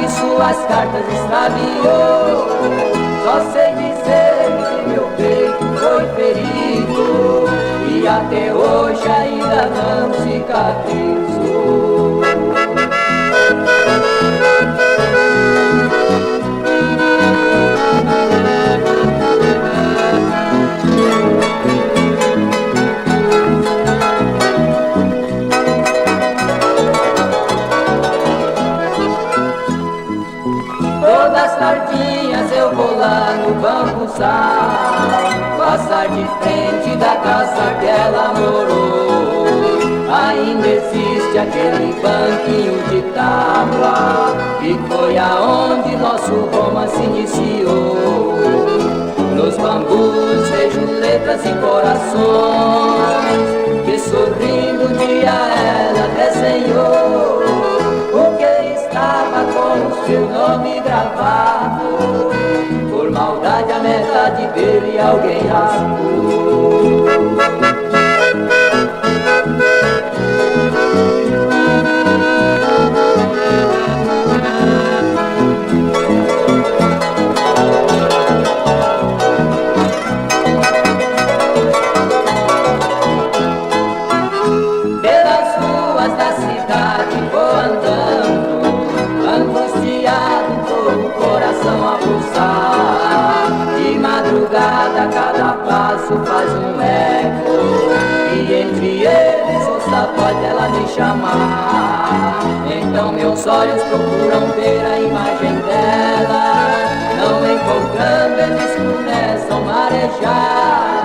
que suas cartas extraviou. Só sei dizer que meu peito foi ferido e até hoje ainda não cicatrizou. Todas as tardinhas eu vou lá no Banco Sal, passar de frente da casa que ela morou. Ainda existe aquele banquinho de tábua, que foi aonde nosso romance iniciou. Nos bambus vejo letras e corações, que sorrindo um dia ela desenhou. O que estava com o seu nome gravado, por maldade a metade dele alguém rasgou. Pelas ruas da cidade vou andando, angustiado, com o coração a pulsar. De madrugada cada passo faz um eco, e entre eles só pode ela me chamar. Então meus olhos procuram ver a imagem dela, não encontrando eles começam a marejar.